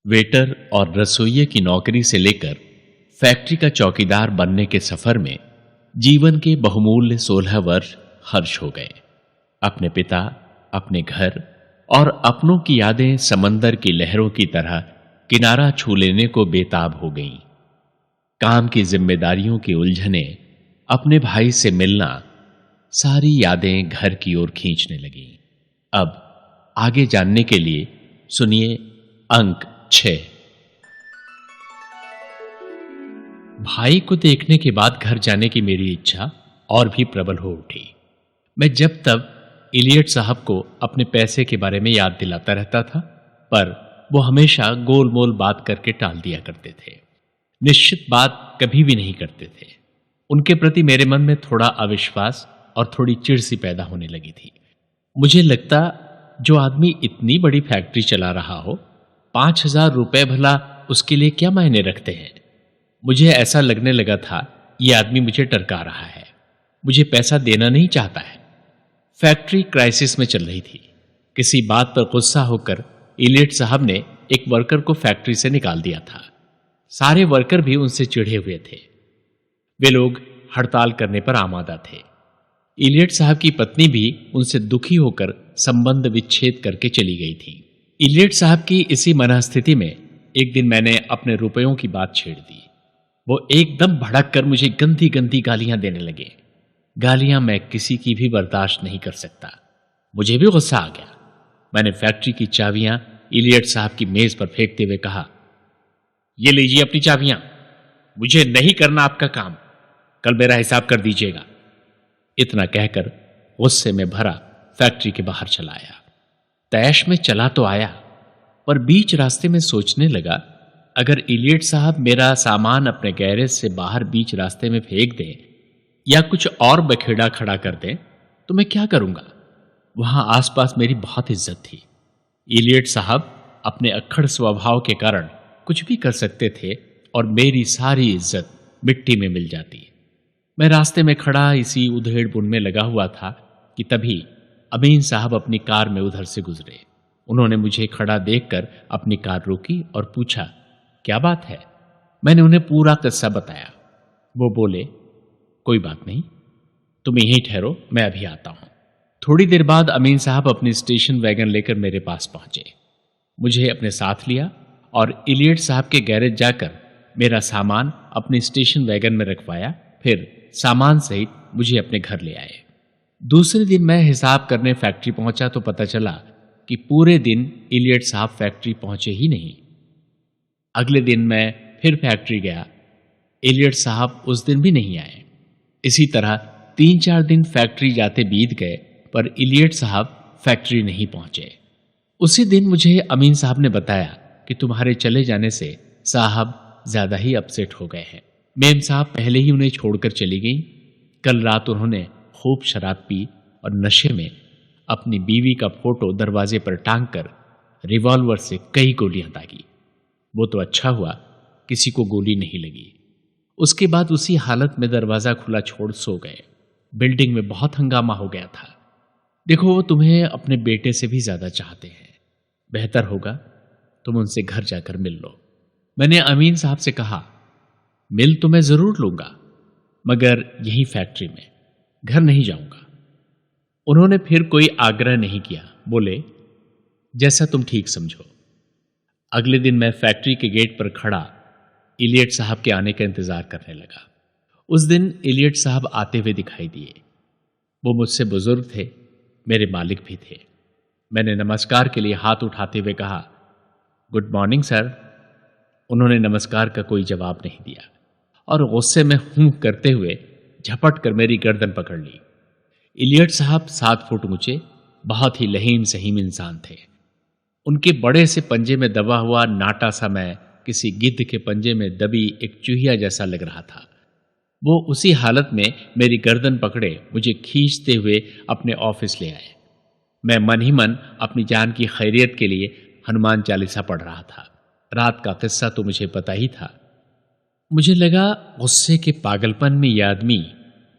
Waiter और रसोइये की नौकरी से लेकर फैक्ट्री का चौकीदार बनने के सफर में जीवन के बहुमूल्य 16 वर्ष खर्च हो गए। अपने पिता, अपने घर और अपनों की यादें समंदर की लहरों की तरह किनारा छू लेने को बेताब हो गईं। काम की जिम्मेदारियों की उलझने, अपने भाई से मिलना, सारी यादें घर की ओर खींचने लगीं। अब आगे जानने के लिए सुनिए अंक 6। भाई को देखने के बाद घर जाने की मेरी इच्छा और भी प्रबल हो उठी। मैं जब तब इलियट साहब को अपने पैसे के बारे में याद दिलाता रहता था, पर वो हमेशा गोलमोल बात करके टाल दिया करते थे। निश्चित बात कभी भी नहीं करते थे। उनके प्रति मेरे मन में थोड़ा अविश्वास और थोड़ी चिढ़ सी पैदा होने लगी थी। मुझे लगता, जो आदमी इतनी बड़ी फैक्ट्री चला रहा हो, 5,000 रुपए भला उसके लिए क्या मायने रखते हैं। मुझे ऐसा लगने लगा था, ये आदमी मुझे टरका रहा है, मुझे पैसा देना नहीं चाहता है। फैक्ट्री क्राइसिस में चल रही थी। किसी बात पर गुस्सा होकर इलियट साहब ने एक वर्कर को फैक्ट्री से निकाल दिया था। सारे वर्कर भी उनसे चिढ़े हुए थे। वे लोग हड़ताल करने पर आमादा थे। इलियट साहब की पत्नी भी उनसे दुखी होकर संबंध विच्छेद करके चली गई थी। इलियट साहब की इसी मनस्थिति में एक दिन मैंने अपने रुपयों की बात छेड़ दी। वो एकदम भड़क कर मुझे गंदी गंदी गालियां देने लगे। गालियां मैं किसी की भी बर्दाश्त नहीं कर सकता। मुझे भी गुस्सा आ गया। मैंने फैक्ट्री की चाबियां इलियट साहब की मेज पर फेंकते हुए कहा, ये लीजिए अपनी चाबियां, मुझे नहीं करना आपका काम, कल मेरा हिसाब कर दीजिएगा। इतना कहकर गुस्से में भरा फैक्ट्री के बाहर चला आया। तैश में चला तो आया, पर बीच रास्ते में सोचने लगा, अगर इलियट साहब मेरा सामान अपने गैरेज से बाहर बीच रास्ते में फेंक दें या कुछ और बखेड़ा खड़ा कर दें तो मैं क्या करूंगा। वहां आसपास मेरी बहुत इज्जत थी। इलियट साहब अपने अक्खड़ स्वभाव के कारण कुछ भी कर सकते थे और मेरी सारी इज्जत मिट्टी में मिल जाती। मैं रास्ते में खड़ा इसी उधेड़ बुन में लगा हुआ था कि तभी अमीन साहब अपनी कार में उधर से गुजरे। उन्होंने मुझे खड़ा देखकर अपनी कार रोकी और पूछा, क्या बात है। मैंने उन्हें पूरा किस्सा बताया। वो बोले, कोई बात नहीं, तुम यहीं ठहरो, मैं अभी आता हूं। थोड़ी देर बाद अमीन साहब अपनी स्टेशन वैगन लेकर मेरे पास पहुंचे। मुझे अपने साथ लिया और इलियट साहब के गैरेज जाकर मेरा सामान अपने स्टेशन वैगन में रखवाया। फिर सामान सहित मुझे अपने घर ले आए। दूसरे दिन मैं हिसाब करने फैक्ट्री पहुंचा तो पता चला कि पूरे दिन इलियट साहब फैक्ट्री पहुंचे ही नहीं। अगले दिन मैं फिर फैक्ट्री गया, इलियट साहब उस दिन भी नहीं आए। इसी तरह 3-4 दिन फैक्ट्री जाते बीत गए, पर इलियट साहब फैक्ट्री नहीं पहुंचे। उसी दिन मुझे अमीन साहब ने बताया कि तुम्हारे चले जाने से साहब ज्यादा ही अपसेट हो गए हैं। मेम साहब पहले ही उन्हें छोड़कर चली गई। कल रात उन्होंने खूब शराब पी और नशे में अपनी बीवी का फोटो दरवाजे पर टांग कर रिवॉल्वर से कई गोलियां दागी। वो तो अच्छा हुआ किसी को गोली नहीं लगी। उसके बाद उसी हालत में दरवाजा खुला छोड़ सो गए। बिल्डिंग में बहुत हंगामा हो गया था। देखो, वो तुम्हें अपने बेटे से भी ज्यादा चाहते हैं। बेहतर होगा तुम उनसे घर जाकर मिल लो। मैंने अमीन साहब से कहा, मिल तो मैं जरूर लूंगा, मगर यही फैक्ट्री में, घर नहीं जाऊंगा। उन्होंने फिर कोई आग्रह नहीं किया। बोले, जैसा तुम ठीक समझो। अगले दिन मैं फैक्ट्री के गेट पर खड़ा इलियट साहब के आने का इंतजार करने लगा। उस दिन इलियट साहब आते हुए दिखाई दिए। वो मुझसे बुजुर्ग थे, मेरे मालिक भी थे। मैंने नमस्कार के लिए हाथ उठाते हुए कहा, गुड मॉर्निंग सर। उन्होंने नमस्कार का कोई जवाब नहीं दिया और गुस्से में हूं करते हुए झपट कर मेरी गर्दन पकड़ ली। इलियट साहब 7 फुट ऊंचे, बहुत ही लहीम सहीम इंसान थे। उनके बड़े से पंजे में दबा हुआ नाटा सा मैं किसी गिद्ध के पंजे में दबी एक चूहिया जैसा लग रहा था। वो उसी हालत में मेरी गर्दन पकड़े मुझे खींचते हुए अपने ऑफिस ले आए। मैं मन ही मन अपनी जान की खैरियत के लिए हनुमान चालीसा पढ़ रहा था। रात का किस्सा तो मुझे पता ही था। मुझे लगा गुस्से के पागलपन में यह आदमी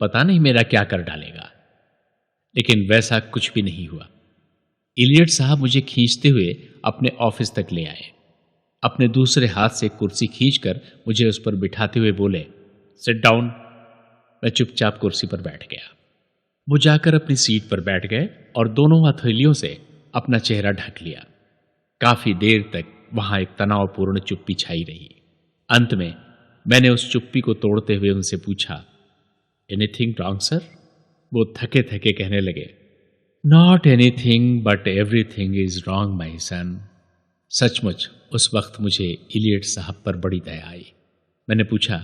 पता नहीं मेरा क्या कर डालेगा, लेकिन वैसा कुछ भी नहीं हुआ। इलियट साहब मुझे खींचते हुए अपने ऑफिस तक ले आए। अपने दूसरे हाथ से कुर्सी खींचकर मुझे उस पर बिठाते हुए बोले, सिट डाउन। मैं चुपचाप कुर्सी पर बैठ गया। वो जाकर अपनी सीट पर बैठ गए और दोनों हथेलियों से अपना चेहरा ढक लिया। काफी देर तक वहां एक तनावपूर्ण चुप्पी छाई रही। अंत में मैंने उस चुप्पी को तोड़ते हुए उनसे पूछा, एनीथिंग रॉन्ग सर? वो थके थके कहने लगे, not anything but everything is wrong my son. सचमुच उस वक्त मुझे इलियट साहब पर बड़ी दया आई। मैंने पूछा,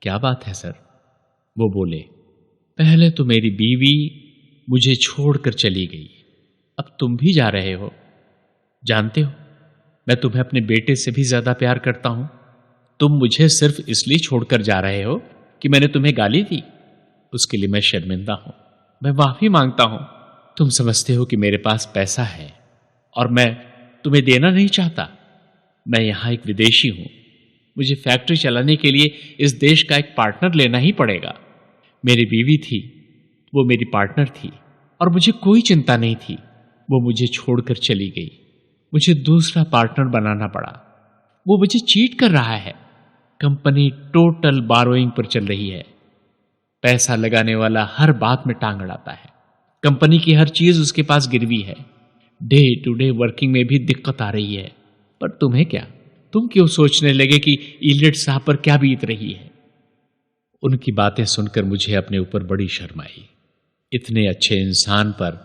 क्या बात है सर? वो बोले, पहले तो मेरी बीवी मुझे छोड़कर चली गई, अब तुम भी जा रहे हो। जानते हो, मैं तुम्हें अपने बेटे से भी ज्यादा प्यार करता हूं। तुम मुझे सिर्फ इसलिए छोड़कर जा रहे हो कि मैंने तुम्हें गाली दी। उसके लिए मैं शर्मिंदा हूं, मैं माफी मांगता हूं। तुम समझते हो कि मेरे पास पैसा है और मैं तुम्हें देना नहीं चाहता। मैं यहां एक विदेशी हूं, मुझे फैक्ट्री चलाने के लिए इस देश का एक पार्टनर लेना ही पड़ेगा। मेरी बीवी थी, वो मेरी पार्टनर थी और मुझे कोई चिंता नहीं थी। वो मुझे छोड़कर चली गई, मुझे दूसरा पार्टनर बनाना पड़ा। वो मुझे चीट कर रहा है। कंपनी टोटल बारोइंग पर चल रही है। पैसा लगाने वाला हर बात में टांग अड़ाता है। कंपनी की हर चीज उसके पास गिरवी है। डे टू डे वर्किंग में भी दिक्कत आ रही है। पर तुम्हें क्या, तुम क्यों सोचने लगे कि इलियट साहब पर क्या बीत रही है? उनकी बातें सुनकर मुझे अपने ऊपर बड़ी शर्म आई। इतने अच्छे इंसान पर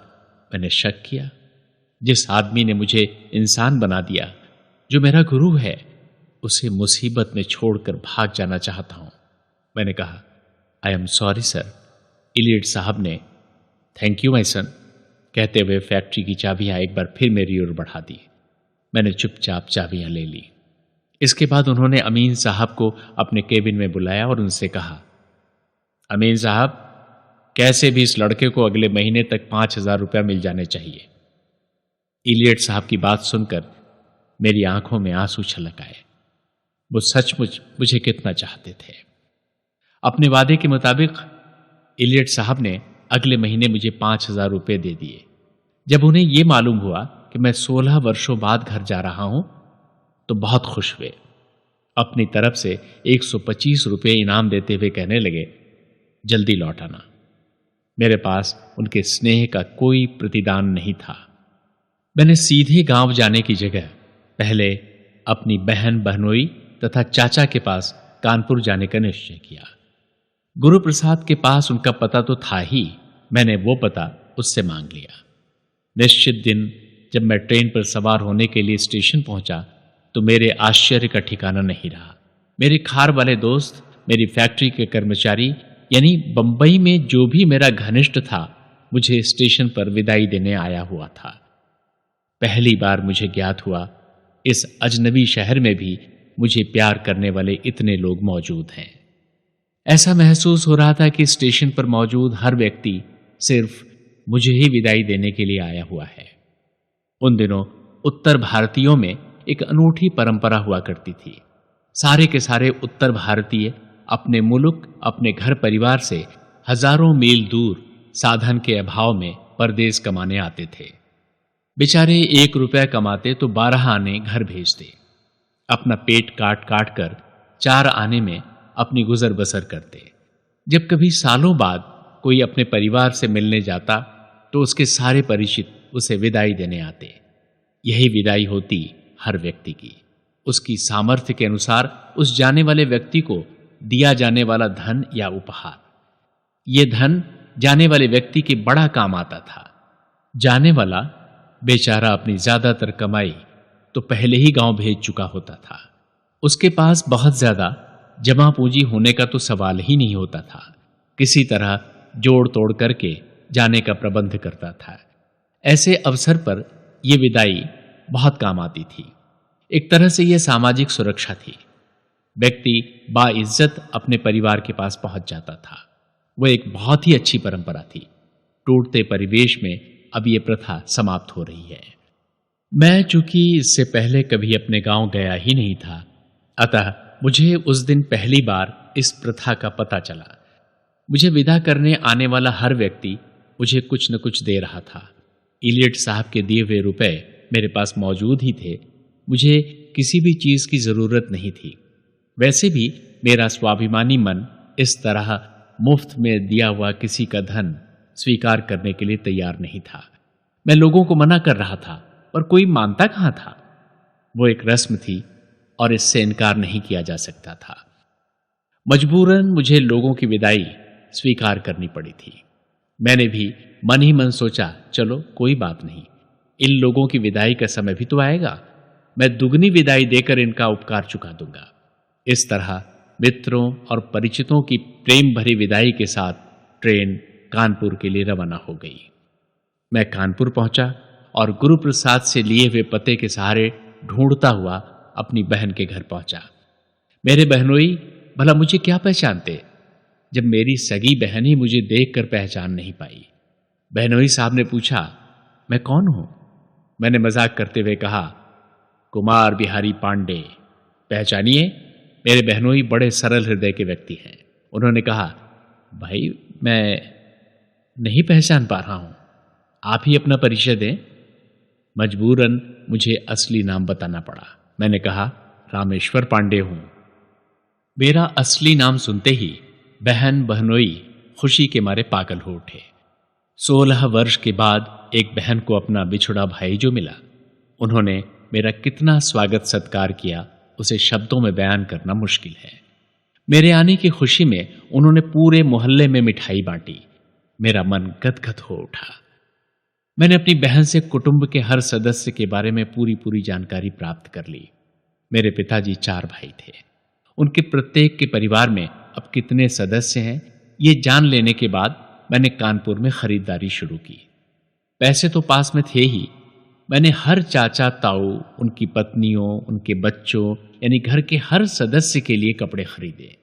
मैंने शक किया। जिस आदमी ने मुझे इंसान बना दिया, जो मेरा गुरु है, उसे मुसीबत में छोड़कर भाग जाना चाहता हूं। मैंने कहा, I am sorry sir. Elliot साहब ने थैंक यू माय सन कहते हुए फैक्ट्री की चाबियां एक बार फिर मेरी ओर बढ़ा दी। मैंने चुपचाप चाबियां ले ली। इसके बाद उन्होंने अमीन साहब को अपने केबिन में बुलाया और उनसे कहा, अमीन साहब, कैसे भी इस लड़के को अगले महीने तक 5,000 रुपया मिल जाने चाहिए। इलियट साहब की बात सुनकर मेरी आंखों में आंसू छलक आए। वो सचमुच मुझे कितना चाहते थे। अपने वादे के मुताबिक इलियट साहब ने अगले महीने मुझे 5,000 रुपये दे दिए। जब उन्हें यह मालूम हुआ कि मैं 16 वर्षों बाद घर जा रहा हूं, तो बहुत खुश हुए। अपनी तरफ से 125 रुपये इनाम देते हुए कहने लगे, जल्दी लौट आना। मेरे पास उनके स्नेह का कोई प्रतिदान नहीं था। मैंने सीधे गांव जाने की जगह पहले अपनी बहन बहनोई तथा चाचा के पास कानपुर जाने का निश्चय किया। गुरु प्रसाद के पास उनका पता तो था ही, मैंने वो पता उससे मांग लिया। निश्चित दिन जब मैं ट्रेन पर सवार होने के लिए स्टेशन पहुंचा, तो मेरे आश्चर्य का ठिकाना नहीं रहा। मेरे खार वाले दोस्त, मेरी फैक्ट्री के कर्मचारी, यानी बंबई में जो भी मेरा घनिष्ठ था, मुझे स्टेशन पर विदाई देने आया हुआ था। पहली बार मुझे ज्ञात हुआ, इस अजनबी शहर में भी मुझे प्यार करने वाले इतने लोग मौजूद हैं। ऐसा महसूस हो रहा था कि स्टेशन पर मौजूद हर व्यक्ति सिर्फ मुझे ही विदाई देने के लिए आया हुआ है। उन दिनों उत्तर भारतीयों में एक अनूठी परंपरा हुआ करती थी। सारे के सारे उत्तर भारतीय अपने मुल्क, अपने घर परिवार से हजारों मील दूर साधन के अभाव में परदेश कमाने आते थे। बेचारे 1 रुपया कमाते तो 12 आने घर भेजते। अपना पेट काट काट कर 4 आने में अपनी गुजर बसर करते। जब कभी सालों बाद कोई अपने परिवार से मिलने जाता, तो उसके सारे परिचित उसे विदाई देने आते। यही विदाई होती हर व्यक्ति की। उसकी सामर्थ्य के अनुसार उस जाने वाले व्यक्ति को दिया जाने वाला धन या उपहार। यह धन जाने वाले व्यक्ति के बड़ा काम आता था। जाने वाला बेचारा अपनी ज्यादातर कमाई तो पहले ही गांव भेज चुका होता था। उसके पास बहुत ज्यादा जमा पूंजी होने का तो सवाल ही नहीं होता था। किसी तरह जोड़ तोड़ करके जाने का प्रबंध करता था। ऐसे अवसर पर यह विदाई बहुत काम आती थी। एक तरह से यह सामाजिक सुरक्षा थी। व्यक्ति बाइज्जत अपने परिवार के पास पहुंच जाता था। वह एक बहुत ही अच्छी परंपरा थी। टूटते परिवेश में अब यह प्रथा समाप्त हो रही है। मैं चूंकि इससे पहले कभी अपने गांव गया ही नहीं था, अतः मुझे उस दिन पहली बार इस प्रथा का पता चला। मुझे विदा करने आने वाला हर व्यक्ति मुझे कुछ न कुछ दे रहा था। इलियट साहब के दिए हुए रुपए मेरे पास मौजूद ही थे। मुझे किसी भी चीज की जरूरत नहीं थी। वैसे भी मेरा स्वाभिमानी मन इस तरह मुफ्त में दिया हुआ किसी का धन स्वीकार करने के लिए तैयार नहीं था। मैं लोगों को मना कर रहा था, पर कोई मानता कहां था। वो एक रस्म थी और इससे इनकार नहीं किया जा सकता था। मजबूरन मुझे लोगों की विदाई स्वीकार करनी पड़ी थी। मैंने भी मन ही मन सोचा, चलो कोई बात नहीं, इन लोगों की विदाई का समय भी तो आएगा, मैं दुगनी विदाई देकर इनका उपकार चुका दूंगा। इस तरह मित्रों और परिचितों की प्रेम भरी विदाई के साथ ट्रेन कानपुर के लिए रवाना हो गई। मैं कानपुर पहुंचा और गुरु प्रसाद से लिए हुए पते के सहारे ढूंढता हुआ अपनी बहन के घर पहुंचा। मेरे बहनोई भला मुझे क्या पहचानते, जब मेरी सगी बहन ही मुझे देखकर पहचान नहीं पाई। बहनोई साहब ने पूछा, मैं कौन हूं? मैंने मजाक करते हुए कहा, कुमार बिहारी पांडे। पहचानिए। मेरे बहनोई बड़े सरल हृदय के व्यक्ति हैं। उन्होंने कहा, भाई मैं नहीं पहचान पा रहा हूं, आप ही अपना परिचय दें। मजबूरन मुझे असली नाम बताना पड़ा। मैंने कहा, रामेश्वर पांडे हूं। मेरा असली नाम सुनते ही बहन बहनोई खुशी के मारे पागल हो उठे। 16 वर्ष के बाद एक बहन को अपना बिछुड़ा भाई जो मिला, उन्होंने मेरा कितना स्वागत सत्कार किया उसे शब्दों में बयान करना मुश्किल है। मेरे आने की खुशी में उन्होंने पूरे मोहल्ले में मिठाई बांटी। मेरा मन गदगद हो उठा। मैंने अपनी बहन से कुटुंब के हर सदस्य के बारे में पूरी जानकारी प्राप्त कर ली। मेरे पिताजी 4 भाई थे। उनके प्रत्येक के परिवार में अब कितने सदस्य हैं, ये जान लेने के बाद मैंने कानपुर में खरीदारी शुरू की। पैसे तो पास में थे ही। मैंने हर चाचा ताऊ, उनकी पत्नियों, उनके बच्चों यानी घर के हर सदस्य के लिए कपड़े खरीदे।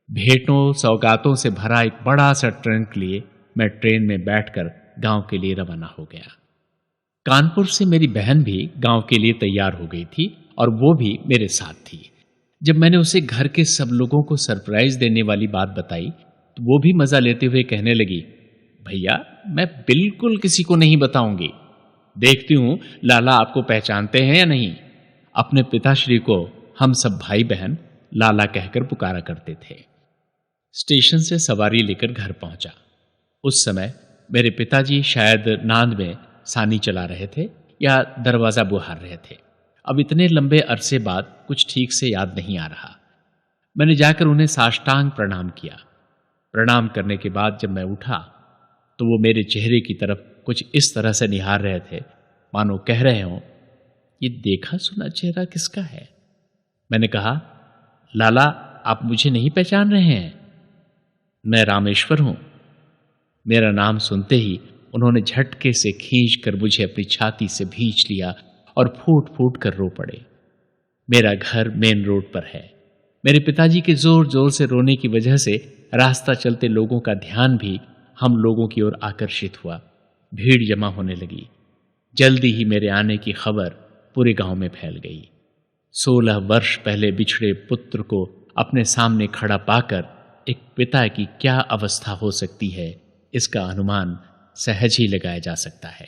भेंटों सौगातों से भरा एक बड़ा सा ट्रंक लिए मैं ट्रेन में बैठकर गांव के लिए रवाना हो गया। कानपुर से मेरी बहन भी गांव के लिए तैयार हो गई थी और वो भी मेरे साथ थी। जब मैंने उसे घर के सब लोगों को सरप्राइज देने वाली बात बताई तो वो भी मजा लेते हुए कहने लगी, भैया मैं बिल्कुल किसी को नहीं बताऊंगी। देखती हूं लाला आपको पहचानते हैं या नहीं। अपने पिताश्री को हम सब भाई बहन लाला कहकर पुकारा करते थे। स्टेशन से सवारी लेकर घर पहुंचा। उस समय मेरे पिताजी शायद नांद में सानी चला रहे थे या दरवाजा बुहार रहे थे। अब इतने लंबे अरसे बाद कुछ ठीक से याद नहीं आ रहा। मैंने जाकर उन्हें साष्टांग प्रणाम किया। प्रणाम करने के बाद जब मैं उठा तो वो मेरे चेहरे की तरफ कुछ इस तरह से निहार रहे थे मानो कह रहे हों, ये देखा सुना चेहरा किसका है। मैंने कहा, लाला आप मुझे नहीं पहचान रहे हैं? मैं रामेश्वर हूं। मेरा नाम सुनते ही उन्होंने झटके से खींचकर मुझे अपनी छाती से भींच लिया और फूट फूट कर रो पड़े। मेरा घर मेन रोड पर है। मेरे पिताजी के जोर जोर से रोने की वजह से रास्ता चलते लोगों का ध्यान भी हम लोगों की ओर आकर्षित हुआ। भीड़ जमा होने लगी। जल्दी ही मेरे आने की खबर पूरे गांव में फैल गई। 16 वर्ष पहले बिछड़े पुत्र को अपने सामने खड़ा पाकर एक पिता की क्या अवस्था हो सकती है, इसका अनुमान सहज ही लगाया जा सकता है।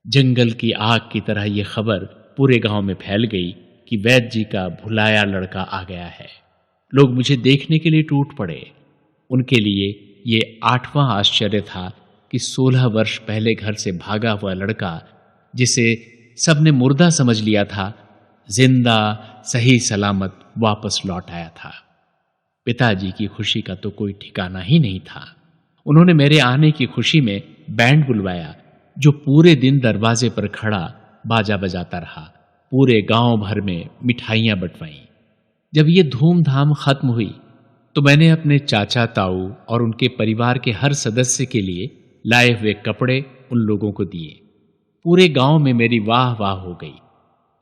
जंगल की आग की तरह यह खबर पूरे गांव में फैल गई कि वैद्य जी का भुलाया लड़का आ गया है। लोग मुझे देखने के लिए टूट पड़े। उनके लिए ये 8वां आश्चर्य था कि 16 वर्ष पहले घर से भागा हुआ लड़का, जिसे सबने मुर्दा समझ लिया था, जिंदा सही सलामत वापस लौट आया था। पिताजी की खुशी का तो कोई ठिकाना ही नहीं था। उन्होंने मेरे आने की खुशी में बैंड बुलवाया, जो पूरे दिन दरवाजे पर खड़ा बाजा बजाता रहा। पूरे गांव भर में मिठाइयां बंटवाईं। जब ये धूमधाम खत्म हुई तो मैंने अपने चाचा ताऊ और उनके परिवार के हर सदस्य के लिए लाए हुए कपड़े उन लोगों को दिए। पूरे गांव में मेरी वाह वाह हो गई।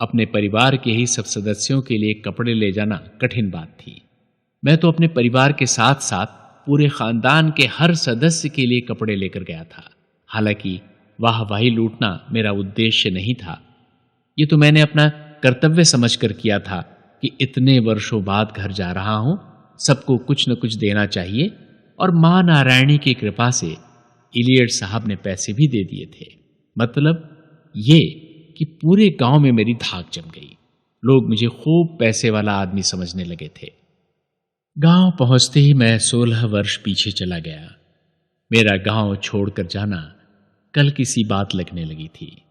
अपने परिवार के ही सब सदस्यों के लिए कपड़े ले जाना कठिन बात थी। मैं तो अपने परिवार के साथ साथ पूरे खानदान के हर सदस्य के लिए कपड़े लेकर गया था। हालांकि वाहवाही लूटना मेरा उद्देश्य नहीं था। ये तो मैंने अपना कर्तव्य समझकर किया था कि इतने वर्षों बाद घर जा रहा हूं, सबको कुछ न कुछ देना चाहिए। और मां नारायणी की कृपा से इलियट साहब ने पैसे भी दे दिए थे। मतलब ये कि पूरे गांव में मेरी धाक जम गई। लोग मुझे खूब पैसे वाला आदमी समझने लगे थे। गांव पहुंचते ही मैं 16 वर्ष पीछे चला गया। मेरा गांव छोड़कर जाना कल किसी बात लगने लगी थी।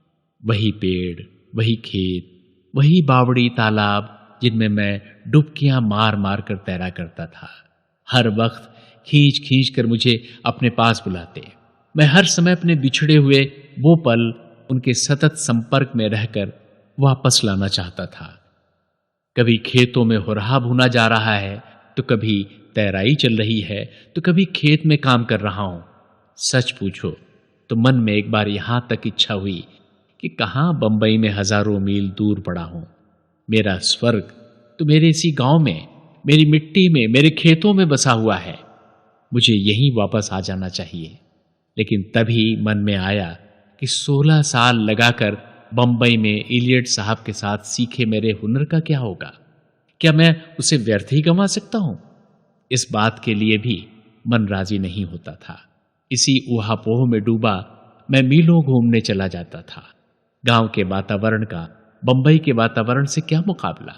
वही पेड़, वही खेत, वही बावड़ी तालाब जिनमें मैं डुबकियां मार मार कर तैरा करता था। हर वक्त खींच खींच कर मुझे अपने पास बुलाते। मैं हर समय अपने बिछड़े हुए वो पल उनके सतत संपर्क में रहकर वापस लाना चाहता था। कभी खेतों में हुरहा भुना जा रहा है, तो कभी तैराई चल रही है, तो कभी खेत में काम कर रहा हूं। सच पूछो तो मन में एक बार यहां तक इच्छा हुई कि कहां बंबई में हजारों मील दूर पड़ा हूं। मेरा स्वर्ग तो मेरे इसी गांव में, मेरी मिट्टी में, मेरे खेतों में बसा हुआ है। मुझे यहीं वापस आ जाना चाहिए। लेकिन तभी मन में आया कि 16 साल लगाकर बंबई में इलियट साहब के साथ सीखे मेरे हुनर का क्या होगा? क्या मैं उसे व्यर्थ ही गंवा सकता हूं? इस बात के लिए भी मन राजी नहीं होता था। इसी ऊहापोह में डूबा मैं मीलों घूमने चला जाता था। गांव के वातावरण का बंबई के वातावरण से क्या मुकाबला?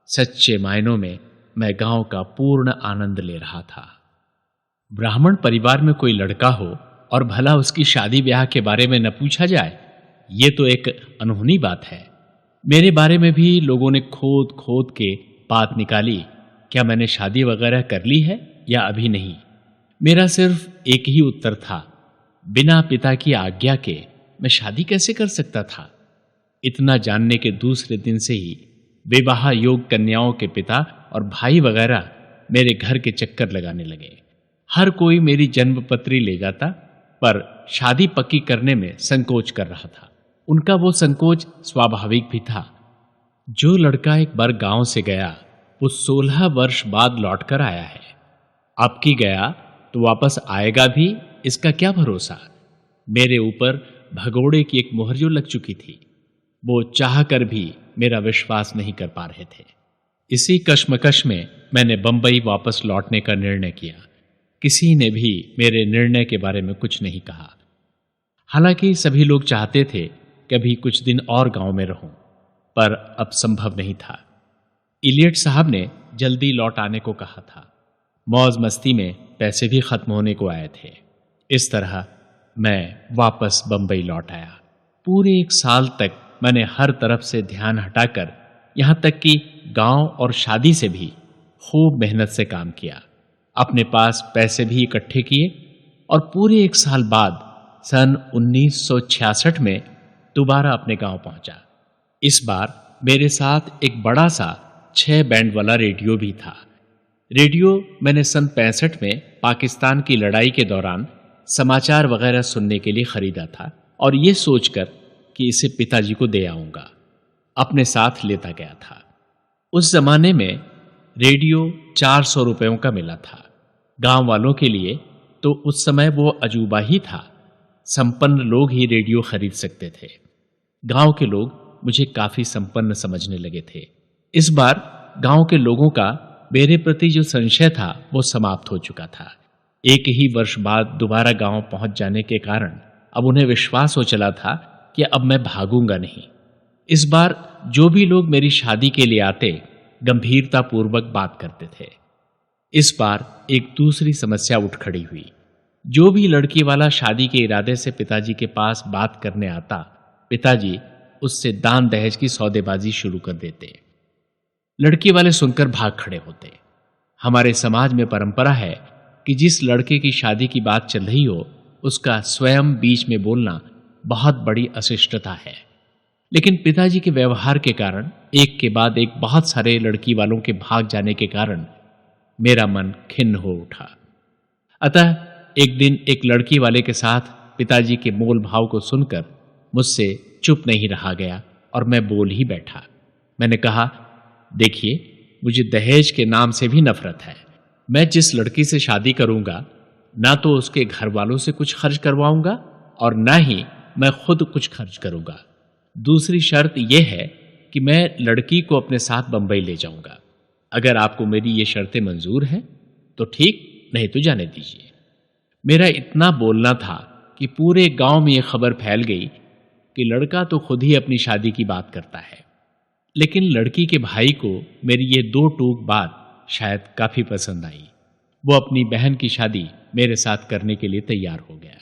सच्चे मायनों में मैं गांव का पूर्ण आनंद ले रहा था। ब्राह्मण परिवार में कोई लड़का हो और भला उसकी शादी ब्याह के बारे में न पूछा जाए, ये तो एक अनहोनी बात है। मेरे बारे में भी लोगों ने खोद खोद के बात निकाली। क्या मैंने शादी वगैरह कर ली है या अभी नहीं? मेरा सिर्फ एक ही उत्तर था, बिना पिता की आज्ञा के मैं शादी कैसे कर सकता था? इतना जानने के दूसरे दिन से ही विवाह योग कन्याओं के पिता और भाई वगैरह मेरे घर के चक्कर लगाने लगे। हर कोई मेरी जन्मपत्री ले जाता, पर शादी पक्की करने में संकोच कर रहा था। उनका वो संकोच स्वाभाविक भी था। जो लड़का एक बार गांव से गया, वो 16 वर्ष बाद लौटकर आया है। अब की गया तो वापस आएगा भी, इसका क्या भरोसा? मेरे ऊपर भगोड़े की एक मोहर जो लग चुकी थी, वो चाह कर भी मेरा विश्वास नहीं कर पा रहे थे। इसी कश्मकश में मैंने बंबई वापस लौटने का निर्णय किया। किसी ने भी मेरे निर्णय के बारे में कुछ नहीं कहा। हालांकि सभी लोग चाहते थे कि अभी कुछ दिन और गांव में रहूं, पर अब संभव नहीं था। इलियट साहब ने जल्दी लौट आने को कहा था। मौज मस्ती में पैसे भी खत्म होने को आए थे। इस तरह मैं वापस बंबई लौट आया। पूरे 1 साल तक मैंने हर तरफ से ध्यान हटाकर, यहां तक कि गांव और शादी से भी खूब मेहनत से काम किया। अपने पास पैसे भी इकट्ठे किए और पूरे 1 साल बाद सन 1966 में दोबारा अपने गांव पहुंचा। इस बार मेरे साथ एक बड़ा सा 6 बैंड वाला रेडियो भी था। रेडियो मैंने सन 65 में पाकिस्तान की लड़ाई के दौरान समाचार वगैरह सुनने के लिए खरीदा था और ये सोचकर कि इसे पिताजी को दे आऊंगा, अपने साथ लेता गया था। उस जमाने में रेडियो 400 रुपयों का मिला था। गांव वालों के लिए तो उस समय वो अजूबा ही था। संपन्न लोग ही रेडियो खरीद सकते थे। गांव के लोग मुझे काफी संपन्न समझने लगे थे। इस बार गांव के लोगों का मेरे प्रति जो संशय था वो समाप्त हो चुका था। एक ही वर्ष बाद दोबारा गांव पहुंच जाने के कारण अब उन्हें विश्वास हो चला था कि अब मैं भागूंगा नहीं। इस बार जो भी लोग मेरी शादी के लिए आते, गंभीरता पूर्वक बात करते थे। इस बार एक दूसरी समस्या उठ खड़ी हुई। जो भी लड़की वाला शादी के इरादे से पिताजी के पास बात करने आता, पिताजी उससे दान दहेज की सौदेबाजी शुरू कर देते। लड़की वाले सुनकर भाग खड़े होते। हमारे समाज में परंपरा है कि जिस लड़के की शादी की बात चल रही हो, उसका स्वयं बीच में बोलना बहुत बड़ी अशिष्टता है। लेकिन पिताजी के व्यवहार के कारण, एक के बाद एक बहुत सारे लड़की वालों के भाग जाने के कारण मेरा मन खिन्न हो उठा। अतः एक दिन एक लड़की वाले के साथ पिताजी के मोल भाव को सुनकर मुझसे चुप नहीं रहा गया और मैं बोल ही बैठा। मैंने कहा, देखिए, मुझे दहेज के नाम से भी नफरत है। मैं जिस लड़की से शादी करूंगा, ना तो उसके घर वालों से कुछ खर्च करवाऊंगा और ना ही मैं खुद कुछ खर्च करूंगा। दूसरी शर्त यह है कि मैं लड़की को अपने साथ बंबई ले जाऊंगा। अगर आपको मेरी ये शर्तें मंजूर हैं तो ठीक, नहीं तो जाने दीजिए। मेरा इतना बोलना था कि पूरे गांव में यह खबर फैल गई कि लड़का तो खुद ही अपनी शादी की बात करता है। लेकिन लड़की के भाई को मेरी ये दो टूक बात शायद काफी पसंद आई। वो अपनी बहन की शादी मेरे साथ करने के लिए तैयार हो गया।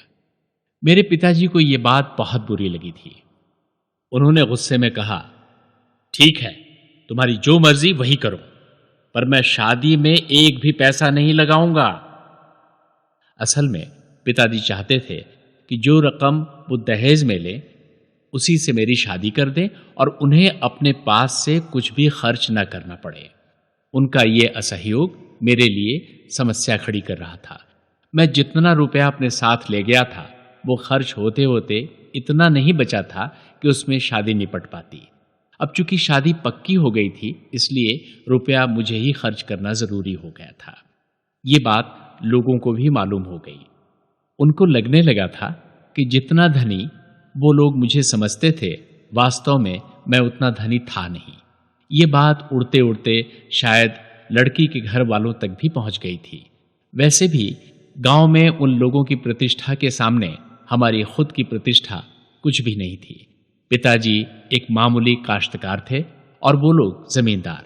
मेरे पिताजी को ये बात बहुत बुरी लगी थी। उन्होंने गुस्से में कहा, ठीक है, तुम्हारी जो मर्जी वही करो, पर मैं शादी में एक भी पैसा नहीं लगाऊंगा। असल में पिताजी चाहते थे कि जो रकम वो दहेज में ले उसी से मेरी शादी कर दें और उन्हें अपने पास से कुछ भी खर्च न करना पड़े। उनका ये असहयोग मेरे लिए समस्या खड़ी कर रहा था। मैं जितना रुपया अपने साथ ले गया था वो खर्च होते होते इतना नहीं बचा था कि उसमें शादी निपट पाती। अब चूंकि शादी पक्की हो गई थी, इसलिए रुपया मुझे ही खर्च करना जरूरी हो गया था। ये बात लोगों को भी मालूम हो गई। उनको लगने लगा था कि जितना धनी वो लोग मुझे समझते थे, वास्तव में मैं उतना धनी था नहीं। ये बात उड़ते उड़ते शायद लड़की के घर वालों तक भी पहुंच गई थी। वैसे भी गांव में उन लोगों की प्रतिष्ठा के सामने हमारी खुद की प्रतिष्ठा कुछ भी नहीं थी। पिताजी एक मामूली काश्तकार थे और वो लोग जमींदार।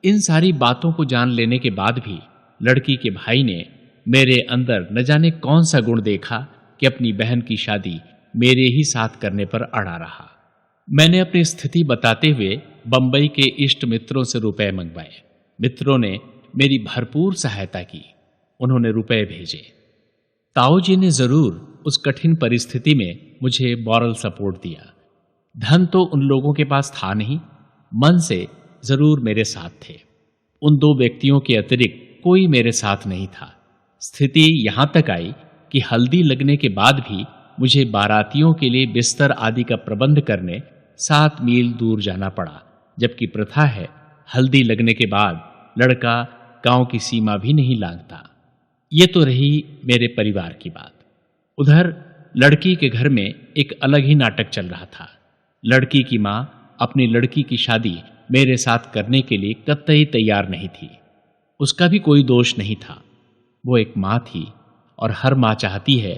इन सारी बातों को जान लेने के बाद भी लड़की के भाई ने मेरे अंदर न जाने कौन सा गुण देखा कि अपनी बहन की शादी मेरे ही साथ करने पर अड़ा रहा। मैंने अपनी स्थिति बताते हुए बंबई के इष्ट मित्रों से रुपए मंगवाए। मित्रों ने मेरी भरपूर सहायता की। उन्होंने रुपए भेजे। ताऊ जी ने जरूर उस कठिन परिस्थिति में मुझे मॉरल सपोर्ट दिया। धन तो उन लोगों के पास था नहीं, मन से जरूर मेरे साथ थे। उन दो व्यक्तियों के अतिरिक्त कोई मेरे साथ नहीं था। स्थिति यहां तक आई कि हल्दी लगने के बाद भी मुझे बारातियों के लिए बिस्तर आदि का प्रबंध करने 7 मील दूर जाना पड़ा, जबकि प्रथा है हल्दी लगने के बाद लड़का गांव की सीमा भी नहीं लांघता। ये तो रही मेरे परिवार की बात। उधर लड़की के घर में एक अलग ही नाटक चल रहा था। लड़की की मां अपनी लड़की की शादी मेरे साथ करने के लिए कतई तैयार नहीं थी। उसका भी कोई दोष नहीं था। वो एक मां थी और हर मां चाहती है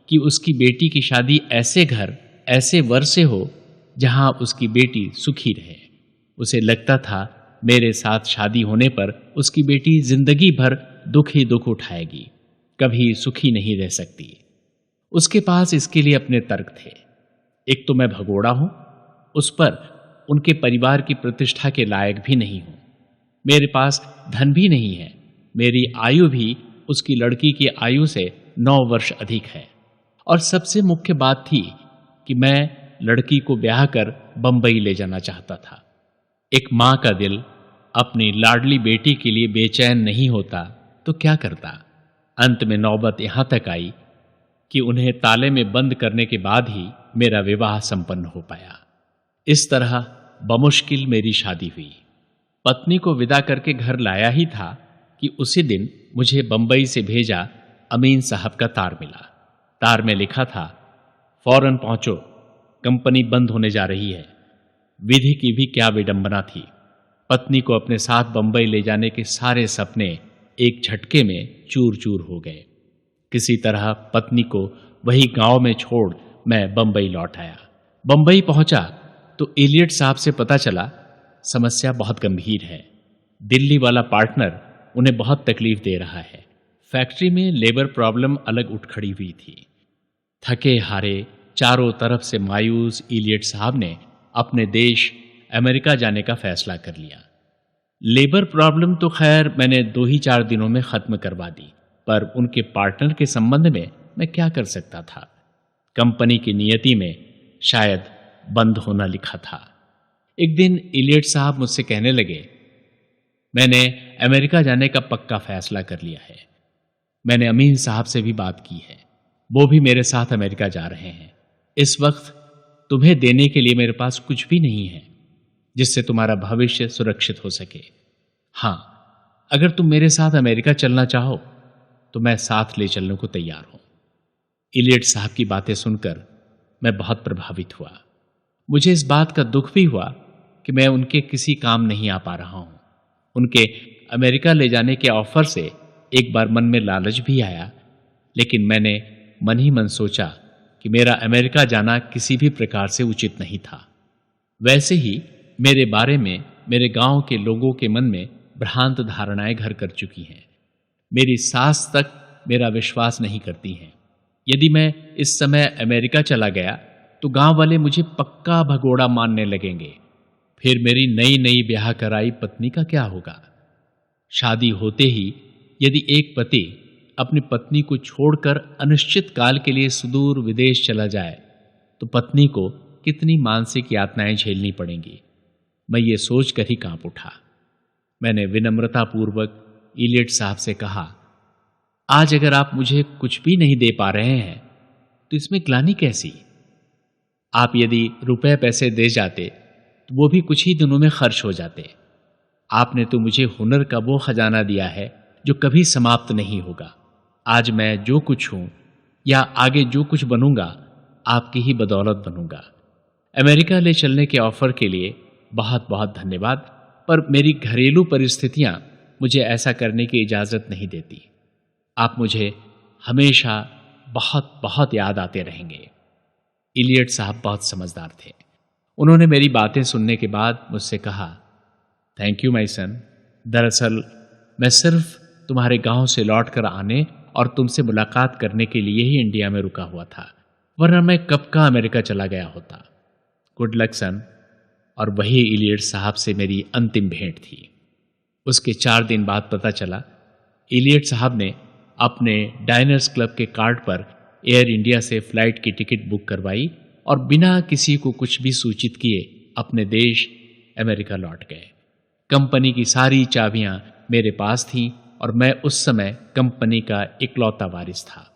कि उसकी बेटी की शादी ऐसे घर, ऐसे वर से हो जहां उसकी बेटी सुखी रहे। उसे लगता था मेरे साथ शादी होने पर उसकी बेटी जिंदगी भर दुख ही दुख उठाएगी, कभी सुखी नहीं रह सकती। उसके पास इसके लिए अपने तर्क थे। एक तो मैं भगोड़ा हूं, उस पर उनके परिवार की प्रतिष्ठा के लायक भी नहीं हूं। मेरे पास धन भी नहीं है। मेरी आयु भी उसकी लड़की की आयु से 9 वर्ष अधिक है। और सबसे मुख्य बात थी कि मैं लड़की को ब्याह कर बंबई ले जाना चाहता था। एक मां का दिल अपनी लाडली बेटी के लिए बेचैन नहीं होता तो क्या करता। अंत में नौबत यहां तक आई कि उन्हें ताले में बंद करने के बाद ही मेरा विवाह संपन्न हो पाया। इस तरह बमुश्किल मेरी शादी हुई। पत्नी को विदा करके घर लाया ही था कि उसी दिन मुझे बंबई से भेजा अमीन साहब का तार मिला। तार में लिखा था, फौरन पहुंचो, कंपनी बंद होने जा रही है। विधि की भी क्या विडंबना थी। पत्नी को अपने साथ बंबई ले जाने के सारे सपने एक झटके में चूर चूर हो गए। किसी तरह पत्नी को वही गांव में छोड़ मैं बंबई लौट आया। बंबई पहुंचा तो इलियट साहब से पता चला समस्या बहुत गंभीर है। दिल्ली वाला पार्टनर उन्हें बहुत तकलीफ दे रहा है। फैक्ट्री में लेबर प्रॉब्लम अलग उठ खड़ी हुई थी। थके हारे, चारों तरफ से मायूस इलियट साहब ने अपने देश अमेरिका जाने का फैसला कर लिया। लेबर प्रॉब्लम तो खैर मैंने 2 ही 4 दिनों में खत्म करवा दी, पर उनके पार्टनर के संबंध में मैं क्या कर सकता था। कंपनी की नियति में शायद बंद होना लिखा था। एक दिन इलियट साहब मुझसे कहने लगे, मैंने अमेरिका जाने का पक्का फैसला कर लिया है। मैंने अमीन साहब से भी बात की है, वो भी मेरे साथ अमेरिका जा रहे हैं। इस वक्त तुम्हें देने के लिए मेरे पास कुछ भी नहीं है जिससे तुम्हारा भविष्य सुरक्षित हो सके। हां, अगर तुम मेरे साथ अमेरिका चलना चाहो तो मैं साथ ले चलने को तैयार हूं। इलियट साहब की बातें सुनकर मैं बहुत प्रभावित हुआ। मुझे इस बात का दुख भी हुआ कि मैं उनके किसी काम नहीं आ पा रहा हूं। उनके अमेरिका ले जाने के ऑफर से एक बार मन में लालच भी आया, लेकिन मैंने मन ही मन सोचा कि मेरा अमेरिका जाना किसी भी प्रकार से उचित नहीं था। वैसे ही मेरे बारे में मेरे गांव के लोगों के मन में भ्रांत धारणाएं घर कर चुकी हैं। मेरी सास तक मेरा विश्वास नहीं करती हैं। यदि मैं इस समय अमेरिका चला गया तो गांव वाले मुझे पक्का भगोड़ा मानने लगेंगे। फिर मेरी नई नई ब्याह कराई पत्नी का क्या होगा? शादी होते ही यदि एक पति अपनी पत्नी को छोड़कर अनिश्चित काल के लिए सुदूर विदेश चला जाए तो पत्नी को कितनी मानसिक यातनाएं झेलनी पड़ेंगी। मैं ये सोचकर ही कांप उठा। मैंने विनम्रतापूर्वक इलियट साहब से कहा, आज अगर आप मुझे कुछ भी नहीं दे पा रहे हैं तो इसमें ग्लानि कैसी? आप यदि रुपए पैसे दे जाते तो वो भी कुछ ही दिनों में खर्च हो जाते। आपने तो मुझे हुनर का वो खजाना दिया है जो कभी समाप्त नहीं होगा। आज मैं जो कुछ हूं या आगे जो कुछ बनूंगा आपकी ही बदौलत बनूंगा। अमेरिका ले चलने के ऑफर के लिए बहुत बहुत धन्यवाद, पर मेरी घरेलू परिस्थितियां मुझे ऐसा करने की इजाजत नहीं देती। आप मुझे हमेशा बहुत बहुत याद आते रहेंगे। इलियट साहब बहुत समझदार थे। उन्होंने मेरी बातें सुनने के बाद मुझसे कहा, थैंक यू माय सन। दरअसल मैं सिर्फ तुम्हारे गांव से लौट कर आने और तुमसे मुलाकात करने के लिए ही इंडिया में रुका हुआ था, वरना मैं कब का अमेरिका चला गया होता। गुड लक सन। और वही इलियट साहब से मेरी अंतिम भेंट थी। उसके 4 दिन बाद पता चला इलियट साहब ने अपने डायनर्स क्लब के कार्ड पर एयर इंडिया से फ्लाइट की टिकट बुक करवाई और बिना किसी को कुछ भी सूचित किए अपने देश अमेरिका लौट गए। कंपनी की सारी चाबियां मेरे पास थीं और मैं उस समय कंपनी का इकलौता वारिस था।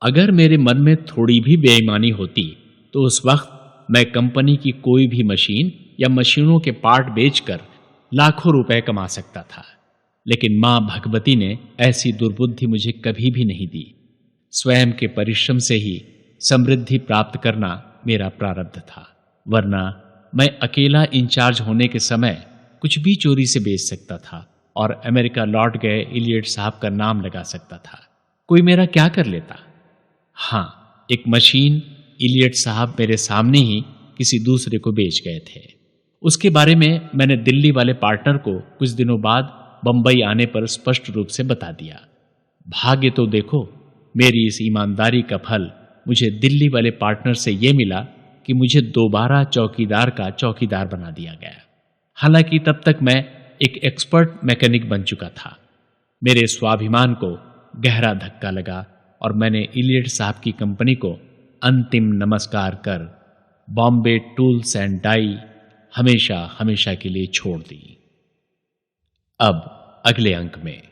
अगर मेरे मन में थोड़ी भी बेईमानी होती तो उस वक्त मैं कंपनी की कोई भी मशीन या मशीनों के पार्ट बेचकर लाखों रुपए कमा सकता था। लेकिन मां भगवती ने ऐसी दुर्बुद्धि मुझे कभी भी नहीं दी। स्वयं के परिश्रम से ही समृद्धि प्राप्त करना मेरा प्रारब्ध था, वरना मैं अकेला इंचार्ज होने के समय कुछ भी चोरी से बेच सकता था और अमेरिका लौट गए इलियट साहब का नाम लगा सकता था। कोई मेरा क्या कर लेता? हां, एक मशीन इलियट साहब मेरे सामने ही किसी दूसरे को बेच गए थे। उसके बारे में मैंने दिल्ली वाले पार्टनर को कुछ दिनों बाद बंबई आने पर स्पष्ट रूप से बता दिया। भाग्य तो देखो, मेरी इस ईमानदारी का फल मुझे दिल्ली वाले पार्टनर से यह मिला कि मुझे दोबारा चौकीदार का चौकीदार बना दिया गया। हालांकि तब तक मैं एक एक्सपर्ट मैकेनिक बन चुका था। मेरे स्वाभिमान को गहरा धक्का लगा और मैंने इलियट साहब की कंपनी को अंतिम नमस्कार कर बॉम्बे टूल्स एंड डाई हमेशा हमेशा के लिए छोड़ दी। अब अगले अंक में